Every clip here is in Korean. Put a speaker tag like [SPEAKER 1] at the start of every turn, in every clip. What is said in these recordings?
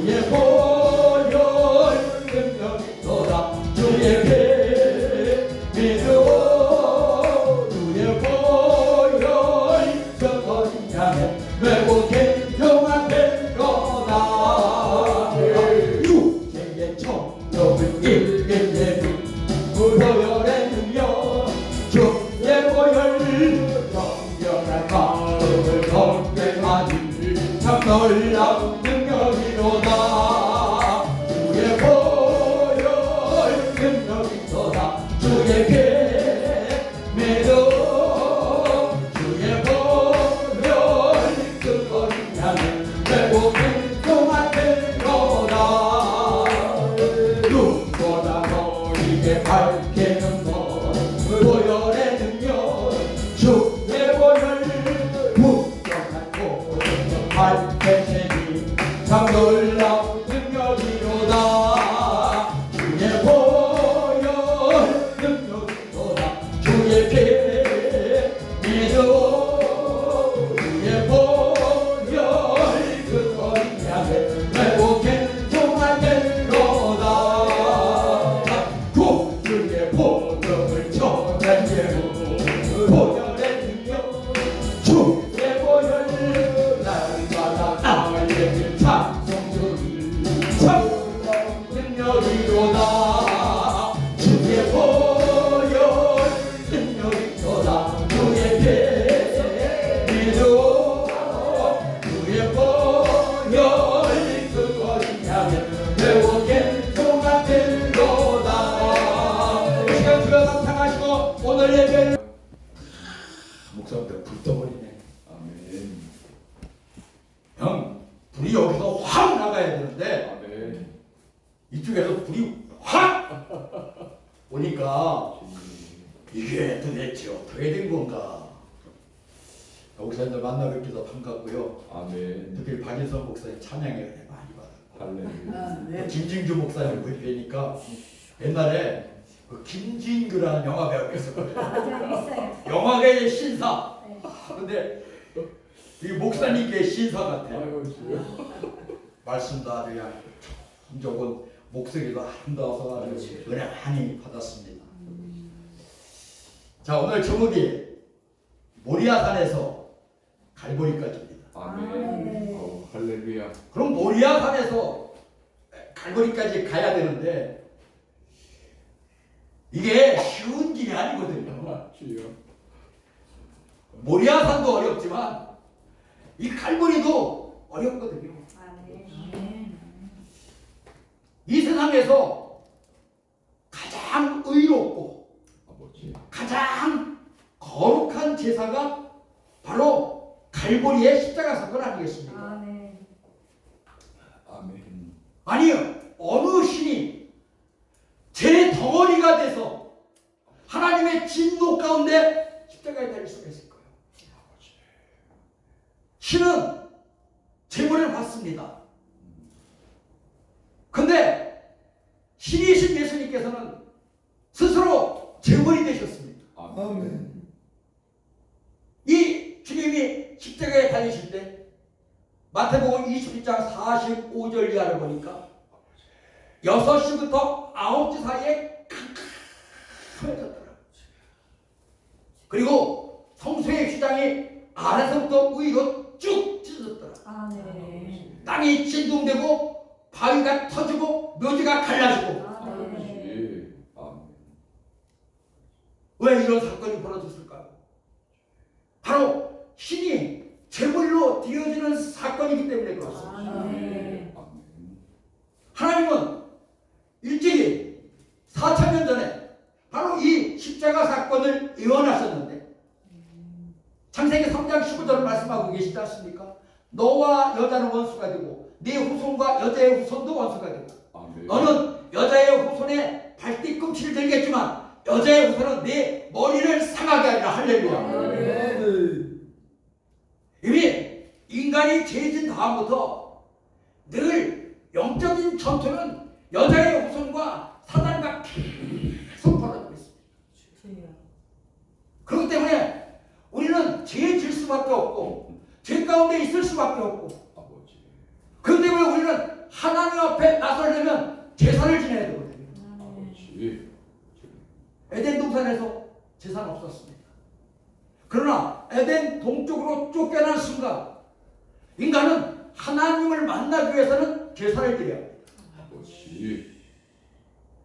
[SPEAKER 1] 주의 보혈 능력이 도다 주의 피 믿어 주의 보혈 저거리 향해 외국인 평안될 거다 육체의 청력을 일일이 보혈의 능력 주의 보혈 정결한 마음을 건강하니 참 놀라운 능력이로다 주의 보혈 능력이로다 주의 피 믿어 주의 보혈 그걸 향해 외국인 평안될 거다 눈보다 너에게 밝히는 것 보혈의 능력 주의 보혈 무정한 고통 밝히니 참 놀라운 능력이로다 주의 보혈 능력이로다 주의 피 믿어 주의 보혈 그걸 향해 회복해 통하될 거다 구주의 보혈을 전하게로 보혈의 능력 주의 보혈 날마다 나에게 찬송주리 참놀라운 능력이로다 주의 보혈 능력이로다 주의 피 믿어 주의 보혈 그걸 향해 회복해 통하될 거다 이 시간 주여 감상하시고 오늘 예배를 목사한테 불 떠버리네.
[SPEAKER 2] 아멘.
[SPEAKER 1] 형 불이 여기서 확 나가야 되는데
[SPEAKER 2] 아멘.
[SPEAKER 1] 이쪽에서 불이 확 오니까 이게 도대체 어떻게 된 건가. 목사님들 만나 뵙기도 반갑고요.
[SPEAKER 2] 아멘.
[SPEAKER 1] 특히 박인선 목사님 찬양에 은혜 많이 받았고
[SPEAKER 2] 할렐루야.
[SPEAKER 1] 김진규 목사님 뵈니까 옛날에 그 김진규라는 영화 배우가 있었거든요. 영화계의 신사. 근데 이 목사님께 신사 같아요.
[SPEAKER 2] 아이고 주여.
[SPEAKER 1] 말씀도 아주 참 좋은 목소리도 아름다워서 아주 은혜 많이 받았습니다. 자 오늘 제목이 모리아산에서 갈보리까지입니다.
[SPEAKER 2] 아멘. 할렐루야.
[SPEAKER 1] 그럼 모리아산에서 갈보리까지 가야 되는데 이게 쉬운 길이 아니거든요.
[SPEAKER 2] 주여.
[SPEAKER 1] 모리아산도 어렵지만 이 갈보리도 어렵거든요. 이 세상에서 가장 의롭고
[SPEAKER 2] 아버지.
[SPEAKER 1] 가장 거룩한 제사가 바로 갈보리의 십자가 사건 아니겠습니까?
[SPEAKER 2] 아멘.
[SPEAKER 1] 아니요. 어느 신이 제 덩어리가 돼서 하나님의 진노 가운데 십자가에 달릴 수가 있을까요? 신은 제물을 받습니다. 근데 신이신 예수님께서는 스스로 제물이 되셨습니다.
[SPEAKER 2] 아멘.
[SPEAKER 1] 이 주님이 십자가에 달리실 때 마태복음 27장 45절 이하를 보니까 6시부터 9시 사이에 캄캄해졌더라. 그리고 성소의 휘장이 아래서부터 위로 쭉 찢어졌더라. 땅이 진동되고 바위가 터지고 묘지가 갈라지고.
[SPEAKER 2] 아버지. 아멘.
[SPEAKER 1] 왜 이런 사건이 벌어졌을까요? 바로 신이 제물로 드려지는 사건이기 때문에 그렇습니다.
[SPEAKER 2] 아멘.
[SPEAKER 1] 하나님은 일찍이 4,000년 전에 바로 이 십자가 사건을 예언하셨는데 창세기 3장 15절을 말씀하고 계시지 않습니까? 너와 여자는 원수가 되고 네 후손과 여자의 후손도 원수가 되고
[SPEAKER 2] 아멘.
[SPEAKER 1] 너는 여자의 후손의 발뒤꿈치를 들겠지만 여자의 후손은 네 머리를 상하게 하리라. 할렐루야.
[SPEAKER 2] 아멘.
[SPEAKER 1] 이미 인간이 죄진 다음부터 늘 영적인 전투는 여자의 후손과 사단과 계속 벌어지고 있습니다. 그렇기 때문에 우리는 죄에 질 수밖에 없고 죄 가운데 있을 수밖에 없고
[SPEAKER 2] 아버지.
[SPEAKER 1] 그렇기 때문에 우리는 하나님 앞에 나서려면 제사를 지내야 되거든요.
[SPEAKER 2] 아버지.
[SPEAKER 1] 에덴 동산에서 제사는 없었습니다. 그러나 에덴 동쪽으로 쫓겨난 순간 인간은 하나님을 만나기 위해서는 제사를 드려야 합니다.
[SPEAKER 2] 아버지.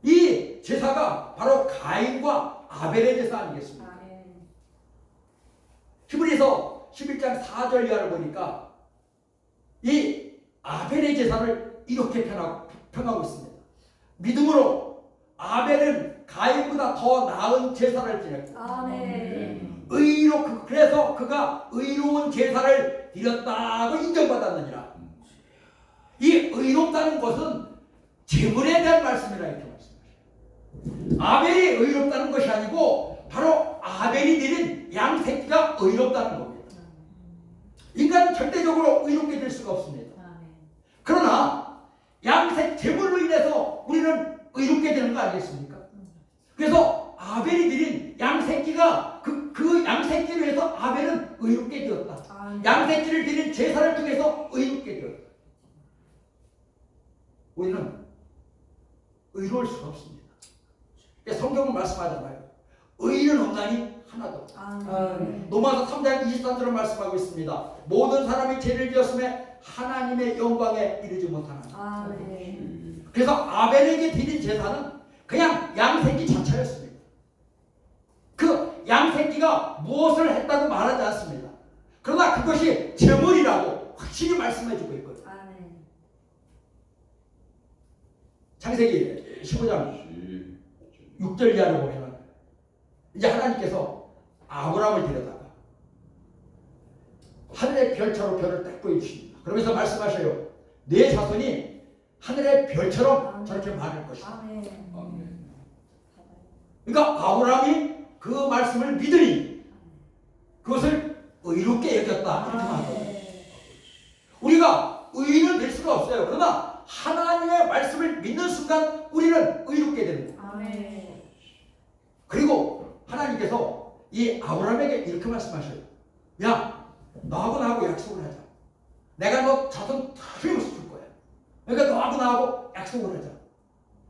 [SPEAKER 1] 이 제사가 바로 가인과 아벨의 제사 아니겠습니까? 히브리서 11장 4절 이하를 보니까 이 아벨의 제사를 이렇게 평하고 있습니다. 믿음으로 아벨은 가인보다 더 나은 제사를 드렸다.
[SPEAKER 2] 아멘.
[SPEAKER 1] 그래서 그가 의로운 제사를 드렸다고 인정받았느니라. 이 의롭다는 것은 제물에 대한 말씀이라 이렇게 말씀하셔요. 아벨이 의롭다는 것이 아니고 바로 아벨이 드린 양새끼가 의롭다는 겁니다. 인간은 절대적으로 의롭게 될 수가 없습니다. 그러나 양색 제물로 인해서 우리는 의롭게 되는 거 아니겠습니까? 그래서 아벨이 드린 양새끼가 그 양새끼를 해서 아벨은 의롭게 되었다. 양새끼를 드린 제사를 통해서 의롭게 되었다. 우리는 의로울 수가 없습니다. 성경은 말씀하잖아요. 의인은 없나니 하나도 없다. 로마서 3장 23절을 말씀하고 있습니다. 모든 사람이 죄를 지었음에 하나님의 영광에 이르지 못하나. 그래서 아벨에게 드린 제사는 그냥 양새끼 자체였습니다. 그 양새끼가 무엇을 했다고 말하지 않습니다. 그러나 그것이 제물이라고 확실히 말씀해주고 있거든요. 창세기 15장 6절 이하를 보면 이제 하나님께서 아브라함을 데려다가 하늘의 별처럼 별을 딱 보여주십니다. 그러면서 말씀하셔요. 내 자손이 하늘의 별처럼 저렇게 많을 것이다. 그러니까 아브라함이 그 말씀을 믿으니 그것을 의롭게 여겼다. 이렇게 말합니다. 우리가 의인은 될 수가 없어요. 그러나 하나님의 말씀을 믿는 순간 우리는 의롭게 되는 거예요. 그리고 하나님께서 이 아브라함에게 이렇게 말씀하셔요. 야, 나하고 약속을 하자. 내가 너 자손 틀림없이 줄 거야. 그러니까 나하고 약속을 하자.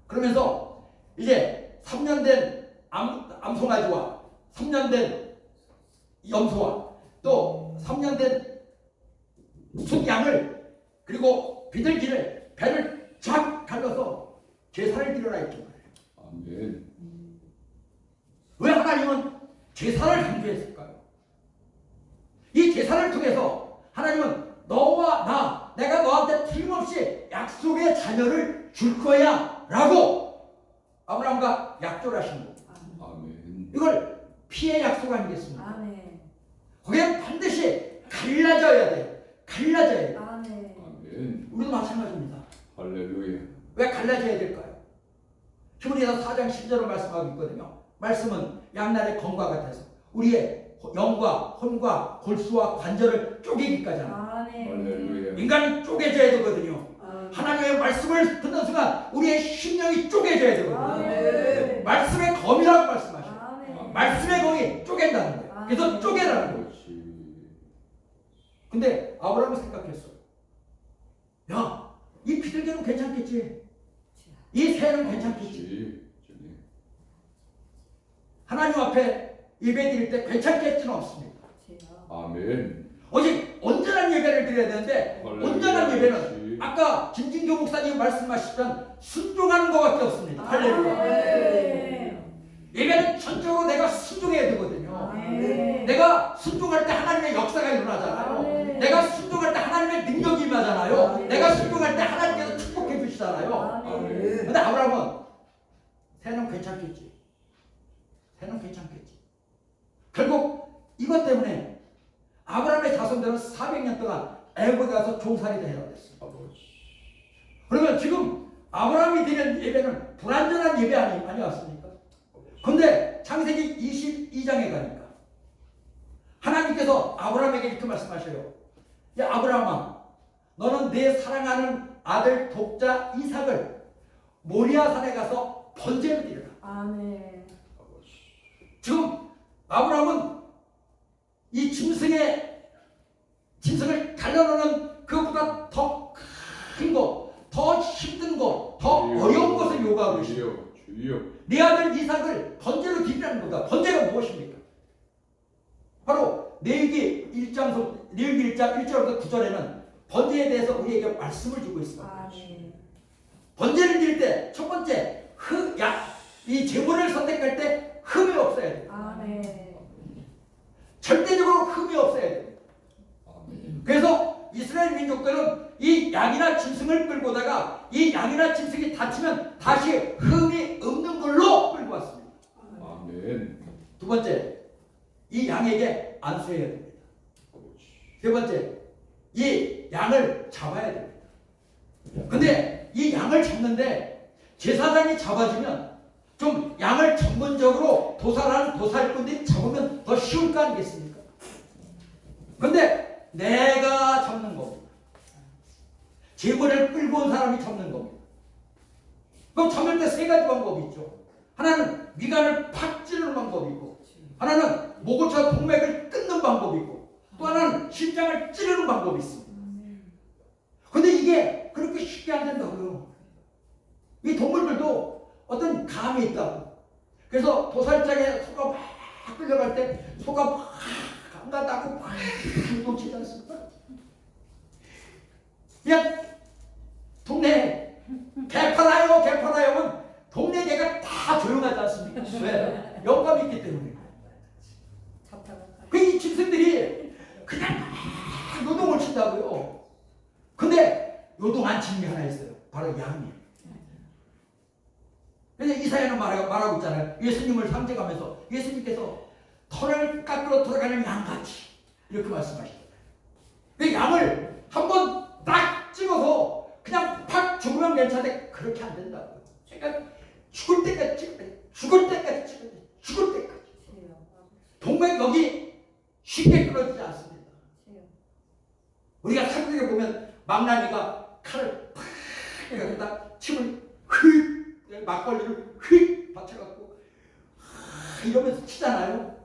[SPEAKER 1] 그러면서 이제 3년 된 암송아지와 3년 된 염소와 또 3년 된 숫양을 그리고 비둘기를 배를 쫙 갈라서 제사를 드려라 이렇게 말해요.
[SPEAKER 2] 아멘.
[SPEAKER 1] 왜 하나님은 제사를 강조했을까요? 이 제사를 통해서 하나님은 너와 나, 내가 너한테 틀림없이 약속의 자녀를 줄 거야 라고 아브라함과 약조를 하신 거예요.
[SPEAKER 2] 아멘.
[SPEAKER 1] 이걸 피의 약속 아니겠습니까? 거기에 반드시 갈라져야 돼요. 갈라져야 돼요.
[SPEAKER 2] 아멘.
[SPEAKER 1] 우리도 마찬가지입니다.
[SPEAKER 2] 할렐루야.
[SPEAKER 1] 왜 갈라져야 될까요? 히브리서 4장 10절로 말씀하고 있거든요. 말씀은 양날의 검과 같아서 우리의 영과 혼과 골수와 관절을 쪼개기까지 합니다.
[SPEAKER 2] 할렐루야.
[SPEAKER 1] 인간은 쪼개져야 되거든요. 하나님의 말씀을 듣는 순간 우리의 심령이 쪼개져야 되거든요. 말씀의 검이라고 말씀하셔요. 말씀의 검이 쪼갠다는 거예요. 그래서 쪼개라는 거예요. 근데 아브라함은 생각했어요. 야, 이 비둘기는 괜찮겠지. 이 새는 괜찮겠지. 하나님 앞에 예배 드릴 때 괜찮겠지는 없습니다.
[SPEAKER 2] 아멘.
[SPEAKER 1] 오직 온전한 예배를 드려야 되는데
[SPEAKER 2] 할렐루야.
[SPEAKER 1] 온전한 예배는 아까 김진교 목사님 말씀하셨던 순종하는 것밖에 없습니다. 할렐루야. 예배는 전적으로 내가 순종해야 되거든요. 내가 순종할 때 하나님의 역사가 일어나잖아요. 내가 순종할 때 하나님의 능력이 임하잖아요. 내가 순종할 때 하나님께서 축복해 주시잖아요. 근데 아브라함은 새는 괜찮겠지. 새는 괜찮겠지. 결국 이것 때문에 아브라함의 자손들은 400년 동안 애굽에 가서 종살이를 해야 됐어요. 그러면 지금 아브라함이 드리는 예배는 불완전한 예배 아니었습니까? 근데 창세기 22장에 가니까 하나님께서 아브라함에게 이렇게 말씀하셔요. 야, 아브라함아, 너는 내 사랑하는 아들 독자 이삭을 모리아 산에 가서 번제를 드려라. 지금 아브라함은 이 짐승을 갈라놓는 그것보다 더 큰 거, 더
[SPEAKER 2] 주여.
[SPEAKER 1] 내 아들 이삭을 번제로 드리라는 거다. 번제가 무엇입니까? 바로 레위기 1장 1절부터 9절에는 번제에 대해서 우리에게 말씀을 주고 있습니다. 번제를 드릴 때 첫 번째 이 제물을 선택할 때 흠이 없어야 돼요. 절대적으로 흠이 없어야 돼요. 그래서 이스라엘 민족들은 이 양이나 짐승을 끌고 오다가 이 양이나 짐승이 다치면 다시 흠이 없는 걸로 끌고 왔습니다.
[SPEAKER 2] 아멘.
[SPEAKER 1] 두 번째, 이 양에게 안수해야 됩니다. 세 번째, 이 양을 잡아야 됩니다. 근데 이 양을 잡는데 제사장이 잡아주면 좀 양을 전문적으로 도살하는 도살꾼들이 잡으면 더 쉬울 거 아니겠습니까? 근데 내가 잡는 겁니다. 제물을 끌고 온 사람이 잡는 겁니다. 그럼 잡을 때 세 가지 방법이 있죠. 하나는 미간을 팍 찌르는 방법이고, 하나는 목을 쳐 동맥을 끊는 방법이고, 또 하나는 심장을 찌르는 방법이 있습니다. 근데 이게 그렇게 쉽게 안 된다고요. 이 동물들도 어떤 감이 있다고. 그래서 도살장에 소가 막 끌려갈 때 소가 막 감가다고 막 놓치지 않습니까? 그냥 동네 개 팔아요 개 팔아요 동네 개가 다 조용하지 않습니까? 왜? 영감이 있기 때문에. 그 이 짐승들이 그냥 막 요동을 친다고요. 근데 요동 안 치는 게 하나 있어요. 바로 양이에요. 그래서 이사야는 말하고 있잖아요. 예수님을 상징하면서 예수님께서 털을 깎으러 돌아가는 양같이 이렇게 말씀하시잖아요. 그 양을 한번 딱 찍어서 그냥 팍 죽으면 괜찮은데 그렇게 안 된다고요. 그러니까 죽을 때까지 찍어야 돼. 죽을 때까지 찍어야 돼. 죽을 때까지. 동맥 여기 쉽게 끊어지지 않습니다. 우리가 사극에 보면 망나니가 칼을 팍 여기다 침을 휙 막걸리를 휙 받쳐갖고 이러면서 치잖아요.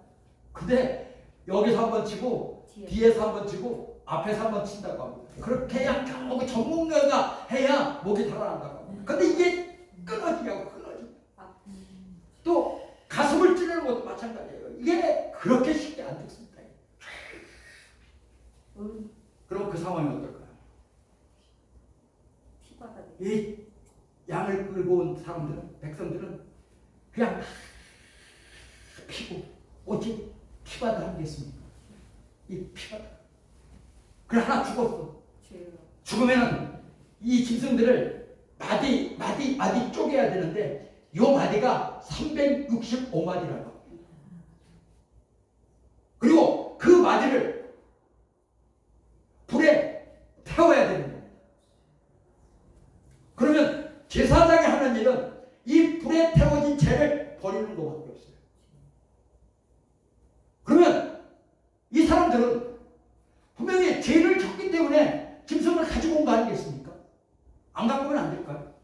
[SPEAKER 1] 근데 여기서 한번 치고 뒤에서 한번 치고 앞에서 한번 친다고 합니다. 그렇게 해야 겨우 전문가가 해야 목이 달아난다고 합니다. 근데 이게 끊어지냐고 끊어지. 또 가슴을 찌르는 것도 마찬가지예요. 이게 그렇게 쉽게 안 됐습니다. 그럼 그 상황이 어떨까요? 이 양을 끌고 온 사람들은, 백성들은 그냥 피고 오직 피바다 하겠습니까? 이 피바다. 그래 하나 죽었어. 죽으면은 이 짐승들을 마디 쪼개야 되는데 요 마디가 365마디라고. 그리고 그 마디를 불에 태워야 되는 겁니다. 그러면 제사장이 하는 일은 이 불에 태워진 죄를 버리는 것밖에 없어요. 그러면 이 사람들은 분명히 죄를 졌기 때문에 짐승을 가지고 온 거 아니겠습니까? 안 갖고 오면 안 될까요?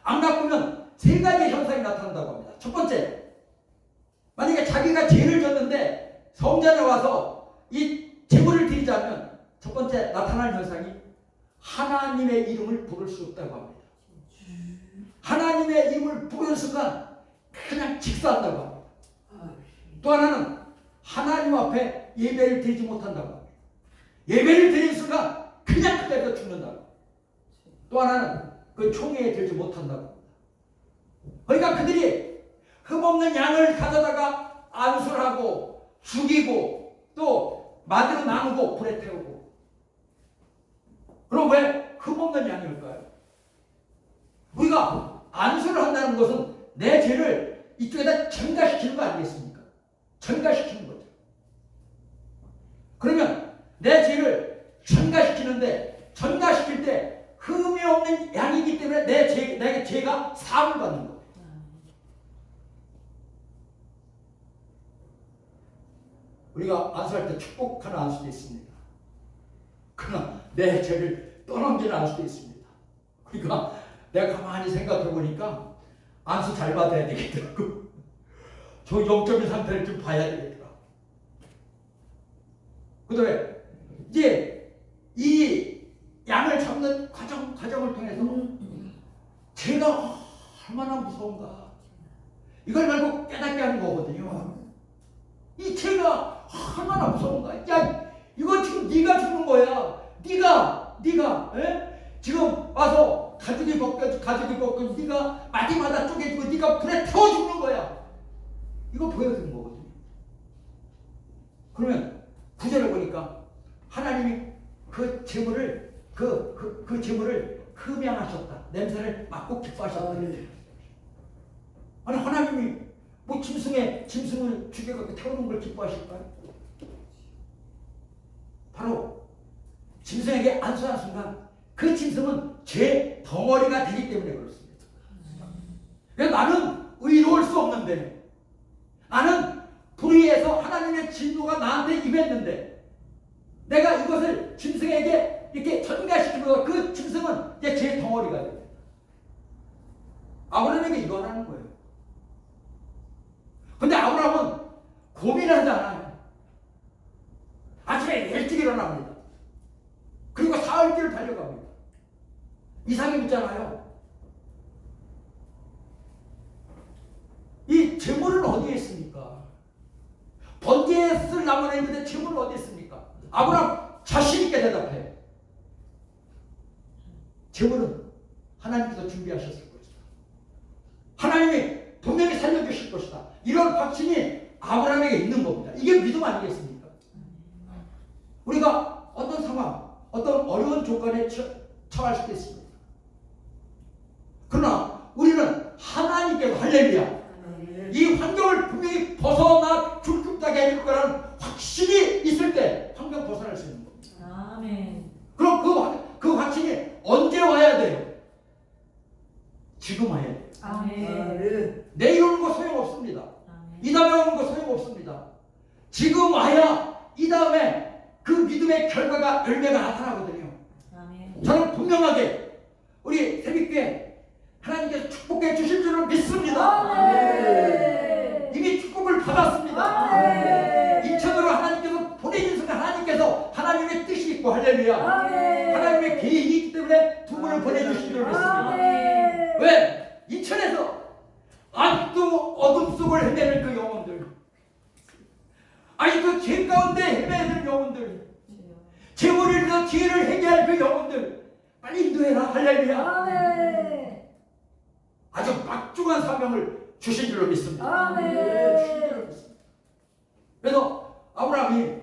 [SPEAKER 1] 안 갖고 오면 세 가지 현상이 나타난다고 합니다. 첫 번째, 만약에 자기가 죄를 졌는데 성전에 와서 이 제물을 드리자면 첫 번째 나타날 현상이 하나님의 이름을 부를 수 없다고 합니다. 하나님의 이름을 부르는 순간 그냥 직사한다고 합니다. 또 하나는 하나님 앞에 예배를 드리지 못한다고 합니다. 예배를 드리는 순간 그냥 그대로 죽는다고. 또 하나는 그 총회에 들지 못한다고 합니다. 그러니까 그들이 흠없는 양을 가져다가 안수를 하고 죽이고 또 마디로 나누고 불에 태우고. 그럼 왜 흠없는 양일까요? 우리가 안수를 한다는 것은 내 죄를 이쪽에다 전가시키는 거 아니겠습니까? 전가시키는 거죠. 그러면 내 죄를 전가시키는데 전가시킬 때 흠이 없는 양이기 때문에 내 죄가 사함을 받는 거예요. 우리가 안수할 때 축복하는 안수도 있습니다. 그러나 내 죄를 떠넘기는 안수도 있습니다. 그러니까 내가 가만히 생각해 보니까 안수 잘 받아야 되겠더라고. 저 영적인 상태를 좀 봐야 되겠더라. 그다음에 이제 이 양을 잡는 과정을 통해서 죄가 얼마나 무서운가. 이걸 말고 깨닫게 하는 거거든요. 이 죄가 얼마나 무서운가. 야, 이거 지금 네가 죽는 거야. 네가 지금 와서 가죽이 벗겨 네가 마디마다 쪼개지고 네가 불에 태워 죽는 거야. 이거 보여주는 거거든요. 그러면 구절을 보니까 하나님이 그 재물을 그 재물을 흠양하셨다. 냄새를 맡고 기뻐하셨다. 아니 하나님이 뭐 짐승을 죽여갖고 태우는 걸 기뻐하실까요? 바로 짐승에게 안수한 순간 그 짐승은 죄 덩어리가 되기 때문에 그렇습니다. 그러니까 나는 의로울 수 없는데, 나는 불의해서 하나님의 진노가 나한테 임했는데, 내가 이것을 짐승에게 이렇게 전가시키면 그 짐승은 이제 죄 덩어리가 됩니다. 아브라함에게 일어나는 거예요. 근데 아브라함은 고민하지 않아요. 아침에 일찍 일어납니다. 그리고 사흘길을 달려갑니다. 이삭이 묻잖아요. 이 재물은 어디에 있습니까? 번제에 쓸 나무는 있는데 재물은 어디에 있습니까? 아브라함 자신있게 대답해요. 재물은 하나님께서 준비하셨을 것이다. 하나님이 분명히 살려주실 것이다. 이런 확신이 아브라함에게 있는 겁니다. 이게 믿음 아니겠습니까? 우리가 어떤 상황, 어떤 어려운 조건에 처할 수도 있습니다. 그러나 우리는 하나님께서 할렐루야, 이 환경을 분명히 벗어나 죽죽하게 해줄 거라는 확신이 있을 때 환경 벗어날 수 있는 겁니다.
[SPEAKER 3] 아멘.
[SPEAKER 1] 그럼 그 확신이 언제 와야 돼요? 지금 와야 돼요.
[SPEAKER 3] 아멘.
[SPEAKER 1] 내일 오는 거 소용없습니다.
[SPEAKER 3] 아멘.
[SPEAKER 1] 이 다음에 오는 거 소용없습니다. 지금 와야 이 다음에 그 믿음의 결과가 열매가 나타나거든요.
[SPEAKER 3] 아멘.
[SPEAKER 1] 저는 분명하게 우리 새벽교회 하나님께서 축복해 주실 줄을 믿습니다.
[SPEAKER 3] 아멘.
[SPEAKER 1] 이미 축복을 받았습니다.
[SPEAKER 3] 아멘.
[SPEAKER 1] 인천으로 하나님께서 보내신 순간 하나님께서 하나님의 뜻이 있고 할렐루야,
[SPEAKER 3] 아멘.
[SPEAKER 1] 하나님의 계획이 있기 때문에 두 분을 보내주신 줄 믿습니다.
[SPEAKER 3] 아멘.
[SPEAKER 1] 왜? 인천에서 아직도 어둠 속을 헤매는 그 영혼들, 아직도 죄 가운데 헤매는 영혼들, 재물을 위해서 죄를 해결할 그 영혼들 빨리 인도해라. 할렐루야.
[SPEAKER 3] 아멘.
[SPEAKER 1] 아주 막중한 사명을 주신 줄로 믿습니다.
[SPEAKER 3] 아멘.
[SPEAKER 1] 주신 줄로 믿습니다. 그래서 아브라함이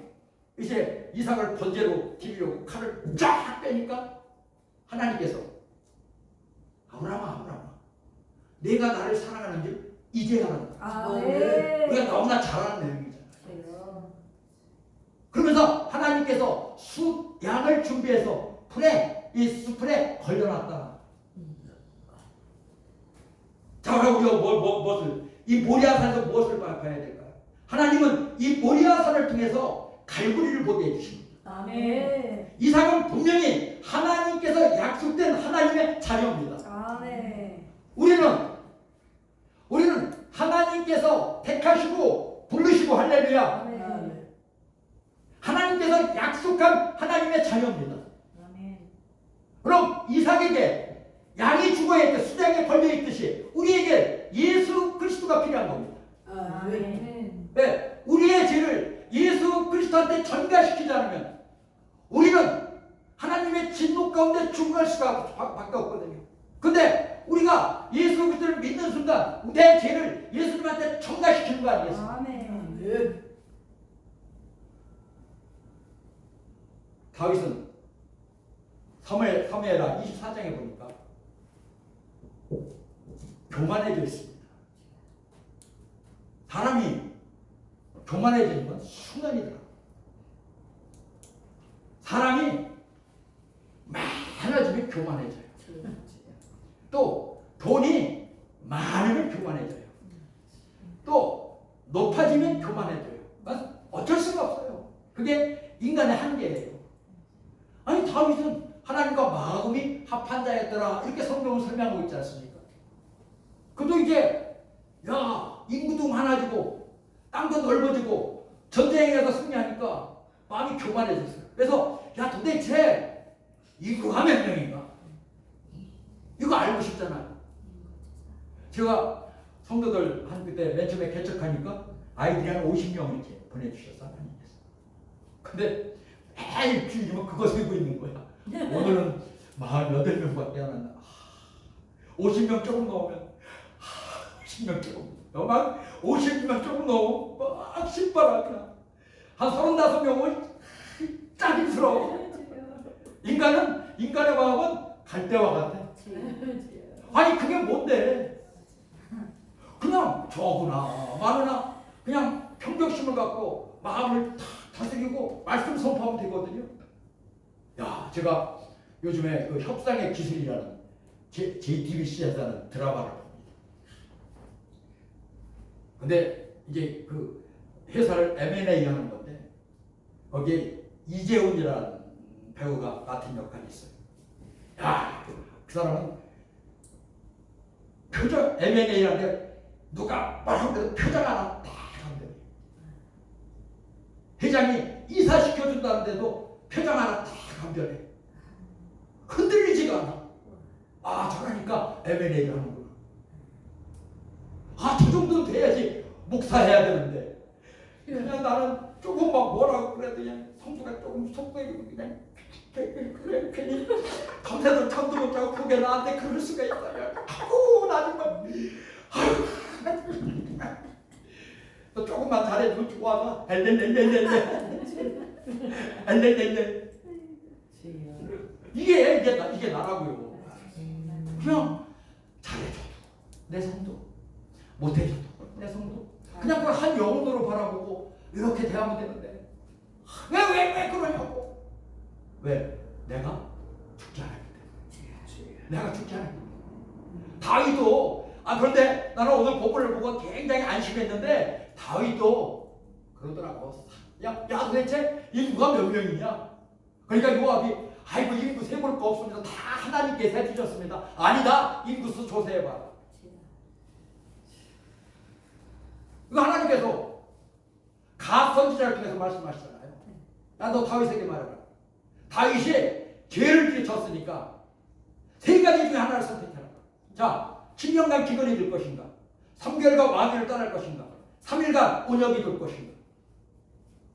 [SPEAKER 1] 이제 이삭을 번제로 드리려고 칼을 쫙 빼니까 하나님께서 아브라함아, 내가 나를 사랑하는 줄 이제 알았다.
[SPEAKER 3] 아멘.
[SPEAKER 1] 우리가 너무나 잘 아는 내용이잖아요. 그러면서 하나님께서 양을 준비해서 이 숯불에 걸려놨다. 자, 그럼 우리가 무엇을, 이 모리아산에서 무엇을 봐야 될까요? 하나님은 이 모리아산을 통해서 갈구리를 보게 해주십니다.
[SPEAKER 3] 아멘.
[SPEAKER 1] 이삭은 분명히 하나님께서 약속된 하나님의 자녀입니다.
[SPEAKER 3] 아멘.
[SPEAKER 1] 우리는 하나님께서 택하시고 부르시고 할렐루야,
[SPEAKER 3] 아멘.
[SPEAKER 1] 하나님께서 약속한 하나님의 자녀입니다.
[SPEAKER 3] 아멘.
[SPEAKER 1] 그럼 이삭에게 양이 죽어야 할 때 수장에 걸려있듯이 우리에게 예수 그리스도가 필요한 겁니다.
[SPEAKER 3] 아멘.
[SPEAKER 1] 네, 우리의 죄를 예수 그리스도한테 전가시키지 않으면 우리는 하나님의 진노 가운데 죽을 수밖에 없거든요. 근데 우리가 예수 그리스도를 믿는 순간 내 죄를 예수님한테 전가시키는 거 아니겠습니까?
[SPEAKER 3] 아멘.
[SPEAKER 1] 다윗은 사무엘하 24장에 보니까 교만해져 있습니다. 사람이 교만해지는 건 순간이더라. 사람이 많아지면 교만해져요. 또 돈이 많으면 교만해져요. 또 높아지면 교만해져요. 어쩔 수가 없어요. 그게 인간의 한계예요. 아니 다윗은 하나님과 마음이 합한 자였더라, 이렇게 성경을 설명하고 있지 않습니까? 그도 이제 인구도 많아지고 땅도 넓어지고 전쟁에 가서 승리하니까 마음이 교만해졌어요. 그래서 도대체 인구가 몇 명인가? 이거 알고 싶잖아요. 제가 성도들 한 그때 맨 처음에 개척하니까 아이들이 한 50명 이렇게 보내주셨어 하나님께서. 근데 매일 주일이면 그거 세고 있는 거야. 오늘은 48명밖에 안 왔나. 50명 조금 넘으면 50명 조금 막 50명 조금 넘으면 막 신바라 그냥 한 35명은 짜증스러워. 인간의 마음은 갈대와 같아. 아니 그게 뭔데? 그냥 적으나 많으나 그냥 평정심을 갖고 마음을 다 다스리고 말씀 선포하면 되거든요. 야, 제가 요즘에 그 협상의 기술이라는 JTBC에서 하는 드라마를 봅니다. 근데 이제 그 회사를 M&A 하는 건데 거기에 이재훈이라는 배우가 맡은 역할이 있어요. 야, 그 사람은 표정 M&A라는데 누가 뭐라고 해도 표정 하나 딱 한대. 회장이 이사시켜준다는데도 표정 하나 딱 한변해. 흔들리지가 않아. 아, 저러니까 M&A를 하는구나. 아, 저 정도는 돼야지 목사해야 되는데 그냥 나는 조금 막 뭐라고 그래도 그냥 성수가 조금 속도이고 그냥 괜히 밤새도 잠도 못 자고 그게 나한테 그럴 수가 있어요. 아우 나는 막 너 조금만 잘해도 좋아서 엘렐렐렐렐 이게 나라고요. 그냥 잘해줘도 내 성도, 못해줘도 내 성도, 그냥 그 한 영혼으로 바라보고 이렇게 대하면 되는데 왜 그러냐고. 왜? 내가 죽지 않았기 때문에. 내가 죽지 않았기 때문에. 다윗도 그런데 나는 오늘 본문을 보고 굉장히 안심했는데 다윗도 그러더라고. 야 도대체 인구가 몇 명이냐? 그러니까 요압이 아이고 인구 세볼 거 없습니다. 다 하나님께서 해주셨습니다. 아니다. 인구수 조사해봐라. 이거 하나님께서 갓 선지자를 통해서 말씀하시잖아요. 야 너 다윗에게 말해라. 다윗이 죄를 끼쳤으니까 세 가지 중에 하나를 선택해라. 자, 7년간 기근이 될 것인가? 3개월간 왕위를 떠날 것인가? 3일간 온역이 될 것인가?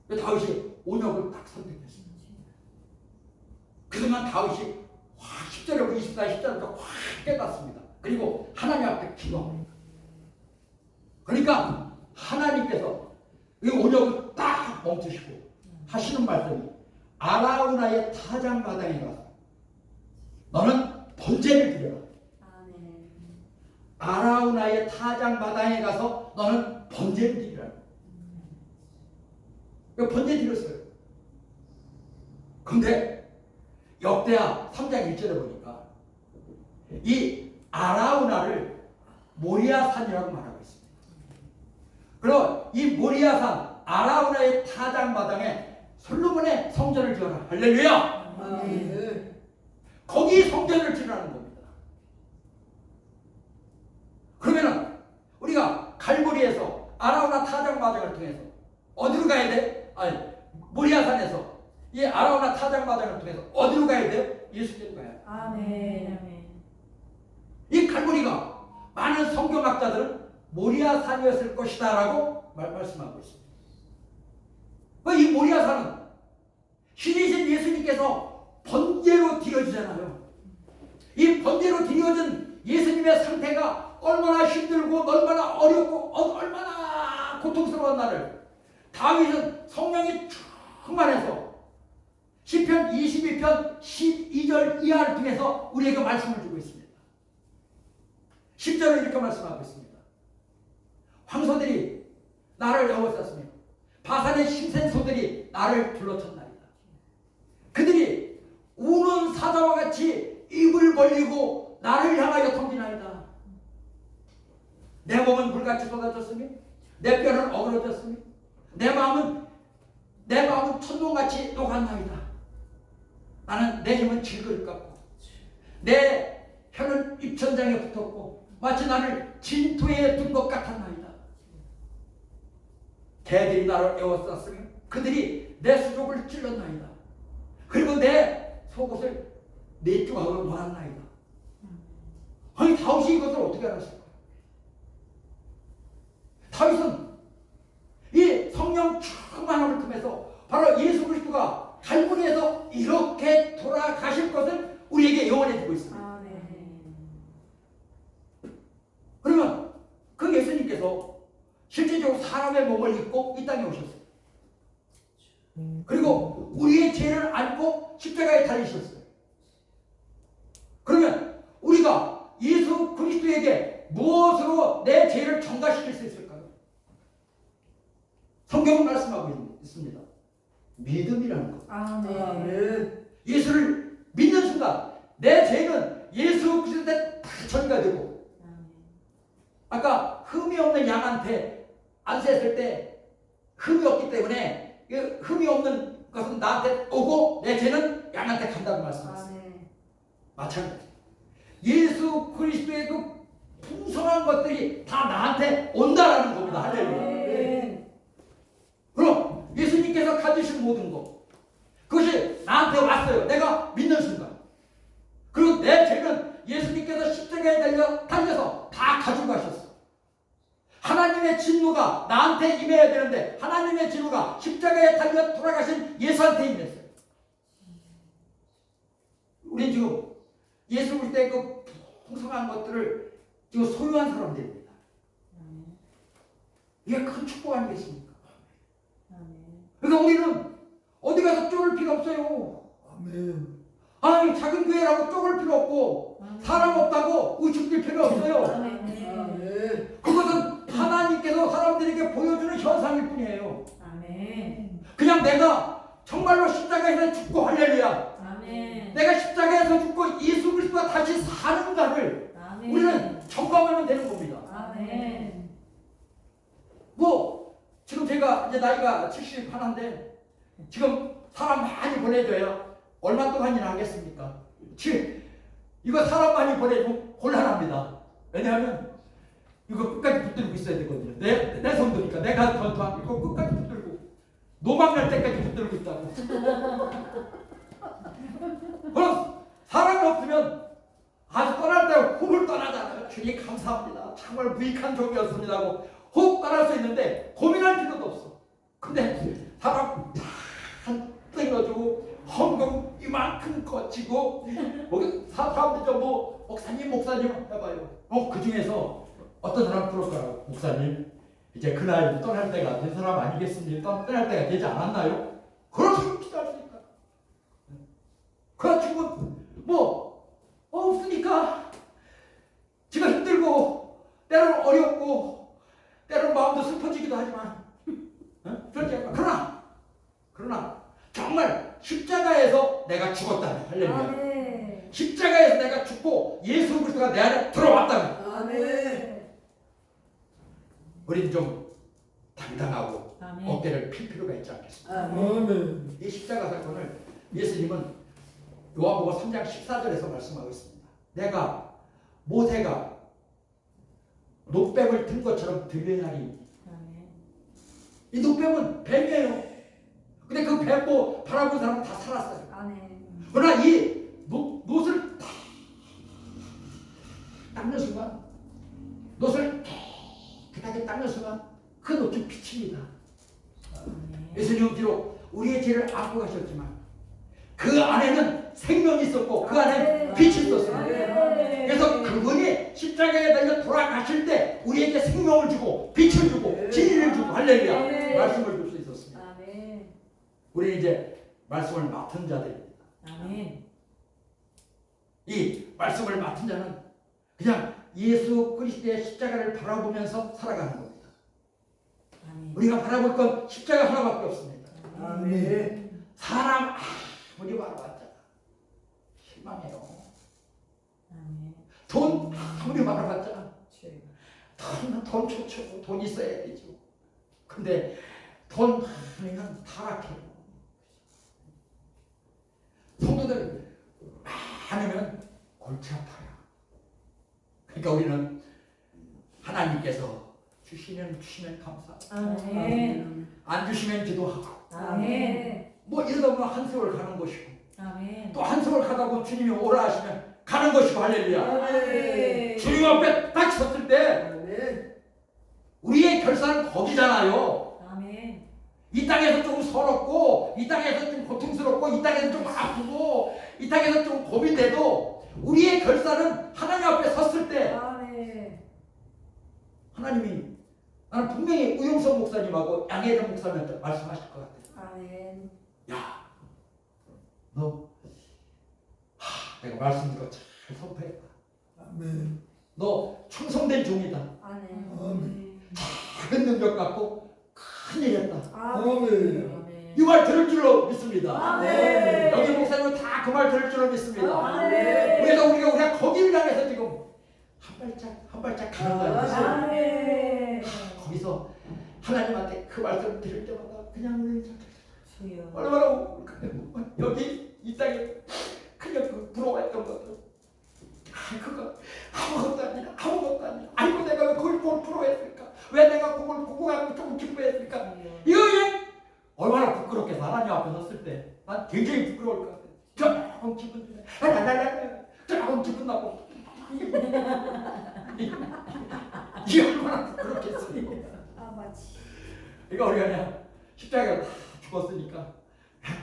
[SPEAKER 1] 다윗이 온역을 딱 선택했습니다. 그동안 다윗이 10절부터 24절부터 확 깨닫습니다. 그리고 하나님 앞에 기도합니다. 그러니까 하나님께서 이 온역을 딱 멈추시고 하시는 말씀이 아라우나의 타작마당에 가서 너는 번제를 드려라. 아라우나의 타작마당에 가서 너는 번제를 드리라. 번제 드렸어요. 근데 역대하 3장 1절에 보니까 이 아라우나를 모리아산이라고 말하고 있습니다. 그리고 이 모리아산 아라우나의 타작마당에 솔로몬의 성전을 지어라. 할렐루야. 거기 성전을 지으라는 겁니다. 그러면은 우리가 갈보리에서 아라우나 타작마당을 통해서 어디로 가야 돼? 모리아산에서 이 아라우나 타작마당을 통해서 어디로 가야 돼? 예수님으로 가야 돼.
[SPEAKER 3] 아멘.
[SPEAKER 1] 이 갈보리가 많은 성경학자들은 모리아산이었을 것이다 라고 말씀하고 있습니다. 이 모리아산은 신이신 예수님께서 번제로 드려지잖아요. 이 번제로 드려진 예수님의 상태가 얼마나 힘들고 얼마나 어렵고 얼마나 고통스러운 날을 다윗은 성령이 충만해서 시편 22편 12절 이하를 통해서 우리에게 말씀을 주고 있습니다. 10절은 이렇게 말씀하고 있습니다. 황소들이 나를 에워쌌으며 바산의 심센소들이 나를 둘러쳤나이다. 그들이 우는 사자와 같이 입을 벌리고 나를 향하여 덤비나이다. 내 몸은 물같이 쏟아졌으며 내 뼈는 어그러졌으며 내 마음은 천둥같이 녹았나이다. 나는 내 힘은 질그릇 같고 내 혀는 입천장에 붙었고 마치 나를 진토에 둔 것 같았나이다. 개들이 나를 에워쌌으며 그들이 내 수족을 찔렀나이다. 그리고 내 속옷을 내 조각으로 놓았나이다. 아니 다윗이 이것을 어떻게 알았을까? 다윗은 이 성령 충만함을 통해서 바로 예수 그리스도가 갈보리에서 이렇게 돌아가실 것을 우리에게 예언해 주고 있습니다.
[SPEAKER 3] 아멘.
[SPEAKER 1] 그러면 그 예수님께서 실제적으로 사람의 몸을 입고 이 땅에 오셨어요. 그리고 우리의 죄를 안고 십자가에 달리셨어요. 그러면 우리가 예수 그리스도에게 무엇으로 내 죄를 전가시킬 수 있을까요? 성경은 말씀하고 있습니다. 믿음이라는 것.
[SPEAKER 3] 아멘.
[SPEAKER 1] 예수를 믿는 순간 내 죄는 예수 그리스도에 다 전가 되고, 아까 흠이 없는 양한테 안수했을 때 흠이 없기 때문에 흠이 없는 것은 나한테 오고 내 죄는 양한테 간다고 말씀하셨어요. 마찬가지. 예수 그리스도의 그 풍성한 것들이 다 나한테 온다라는 겁니다. 할렐루야. 그럼 예수님께서 가지신 모든 것, 그것이 나한테 왔어요. 내가 믿는 순간. 그리고 내 죄는 예수님께서 십자가에 달려서 다 가지고 가셨어. 하나님의 진노가 나한테 임해야 되는데 하나님의 진노가 십자가에 달려 돌아가신 예수한테 임했어요. 우리 지금 예수 그리스도의 그 풍성한 것들을 지금 소유한 사람들입니다. 이게 큰 축복 아니겠습니까? 그러니까 우리는 어디 가서 쫄을 필요 없어요.
[SPEAKER 4] 아멘.
[SPEAKER 1] 아니 작은 교회라고 쫄을 필요 없고 사람 없다고 우습길 필요 없어요.
[SPEAKER 4] 아멘.
[SPEAKER 1] 그것은 하나님께서 사람들에게 보여주는 현상일 뿐이에요.
[SPEAKER 3] 아멘.
[SPEAKER 1] 그냥 내가 정말로 십자가에서 죽고 할렐루야.
[SPEAKER 3] 아멘.
[SPEAKER 1] 내가 십자가에서 죽고 예수 그리스도가 다시 사는가를
[SPEAKER 3] 아멘.
[SPEAKER 1] 우리는 점검하면 되는 겁니다.
[SPEAKER 3] 아멘.
[SPEAKER 1] 뭐 지금 제가 이제 나이가 70 하나인데 지금 사람 많이 보내줘야 얼마 동안이나 하겠습니까? 이거 사람 많이 보내주면 곤란합니다. 왜냐하면 이거 끝까지 붙들고 있어야 되거든요. 내 성도니까 내가 전투하고 이거 끝까지 붙들고 노망날 때까지 붙들고 있다고. 그럼 사람이 없으면 아주 떠날 때 훅을 떠나잖아요. 주님 감사합니다. 정말 무익한 종이었습니다 하고 훅 떠날 수 있는데 고민할 필요도 없어. 근데 사람 다 땡겨주고 헌금 이만큼 거치고 사람들 좀 뭐 목사님 해봐요. 그 중에서 어떤 사람 그럴 거라고, 목사님 이제 그날 떠날 때가 된 사람 아니겠습니까? 떠날 때가 되지 않았나요? 그렇게 기도할 수 있다. 그래가지고 뭐 없으니까 지가 힘들고 때로는 어렵고 때로는 마음도 슬퍼지기도 하지만 그렇지 않나? 그러나 정말 십자가에서 내가 죽었다면 할렐루야.
[SPEAKER 3] 아멘.
[SPEAKER 1] 십자가에서 내가 죽고 예수 그리스도가 내 안에 들어왔다면
[SPEAKER 4] 아멘.
[SPEAKER 1] 우리는 좀 당당하고
[SPEAKER 3] 아멘.
[SPEAKER 1] 어깨를 필 필요가 있지 않겠습니까?
[SPEAKER 4] 아멘.
[SPEAKER 1] 이 십자가 사건을 예수님은 요한복음 3장 14절에서 말씀하고 있습니다. 내가 모세가 녹뱀을 든 것처럼 들려야 하리. 이 녹뱀은 뱀이에요. 근데 그 뱀보 바라본 사람은 다 살았어요.
[SPEAKER 3] 아멘.
[SPEAKER 1] 그러나 이 놋을 다 닦는 순간, 놋을 깨끗하게 닦는 순간 그 놋이 비칩니다. 예수님은 비록 우리의 죄를 안고 가셨지만 그 안에는 생명이 있었고 그 안에 빛이 있었습니다. 그래서 그분이 십자가에 달려 돌아가실 때 우리에게 생명을 주고 빛을 주고 진리를 주고 할렐루야 말씀을 줄 수 있었습니다.
[SPEAKER 3] 아멘.
[SPEAKER 1] 우리는 이제 말씀을 맡은 자들입니다.
[SPEAKER 3] 아멘.
[SPEAKER 1] 이 말씀을 맡은 자는 그냥 예수 그리스도의 십자가를 바라보면서 살아가는 겁니다.
[SPEAKER 3] 아멘.
[SPEAKER 1] 우리가 바라볼 건 십자가 하나밖에 없습니다.
[SPEAKER 4] 아멘.
[SPEAKER 1] 사람 아무리 바라봤자 실망해요.
[SPEAKER 3] 아멘.
[SPEAKER 1] 돈 아무리 바라봤자 돈 좋죠. 돈 있어야 되죠. 근데 돈 많으면 타락해요. 성도들 많으면 골치 아파요. 그러니까 우리는 하나님께서 주시면 감사하고
[SPEAKER 3] 아멘.
[SPEAKER 1] 안 주시면 기도하고
[SPEAKER 3] 아멘.
[SPEAKER 1] 뭐 이러다 보면 한 세월 가는 것이고
[SPEAKER 3] 아멘.
[SPEAKER 1] 또 한 세월 가다 보면 주님이 오라 하시면 가는 것이고 할렐루야.
[SPEAKER 3] 아멘.
[SPEAKER 1] 주님 앞에 딱 섰을 때
[SPEAKER 4] 아멘.
[SPEAKER 1] 우리의 결사는 거기잖아요.
[SPEAKER 3] 아멘.
[SPEAKER 1] 이 땅에서 좀 서럽고, 이 땅에서 좀 고통스럽고, 이 땅에서 좀 아프고, 이 땅에서 좀 고민돼도 우리의 결사는 하나님 앞에 섰을 때
[SPEAKER 3] 아멘.
[SPEAKER 1] 하나님이, 나는 분명히 우용석 목사님하고 양혜정 목사님한테 말씀하실 것 같아요.
[SPEAKER 3] 아멘.
[SPEAKER 1] 야, 너 내가 말씀드린 잘 선포했다.
[SPEAKER 4] 아멘.
[SPEAKER 1] 너 충성된 종이다.
[SPEAKER 3] 아멘.
[SPEAKER 4] 아멘.
[SPEAKER 1] 큰 능력 갖고 큰일 했다.
[SPEAKER 4] 아멘.
[SPEAKER 3] 아멘.
[SPEAKER 1] 이 말 들을 줄로 믿습니다.
[SPEAKER 3] 아멘.
[SPEAKER 1] 여기 목사님은 다 그 말 들을 줄로 믿습니다.
[SPEAKER 3] 아멘.
[SPEAKER 1] 그래서 우리가 거기를 향해서 지금 한 발짝 가는 거예요.
[SPEAKER 3] 아멘.
[SPEAKER 1] 거기서 하나님한테 그 말씀 들을 때마다 그냥
[SPEAKER 3] 주여.
[SPEAKER 1] 얼마나 여기 이 땅에 그냥 그 부러워했던 것들, 그거 아무것도 아니라 아이고 내가 왜 그걸 부러워했을까, 왜 내가 그걸 보고 가고 조금 기뻐했을까, 이거 그냥 얼마나 부끄럽게 하나님 앞에 섰을 때 난 굉장히 부끄러울 것 같아. 조금 기분 좋네, 조금 기분 나고 이게 얼마나 부끄럽겠어요.
[SPEAKER 3] 아버지.
[SPEAKER 1] 그러니까 우리가 그냥 십자가에 다 죽었으니까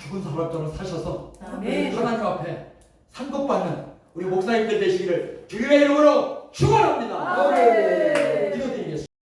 [SPEAKER 1] 죽은 사람처럼 사셔서
[SPEAKER 3] 아멘.
[SPEAKER 1] 하나님 앞에 상급받는 우리 목사님들 되시기를 주님의 이름으로 축원합니다.
[SPEAKER 3] 아멘.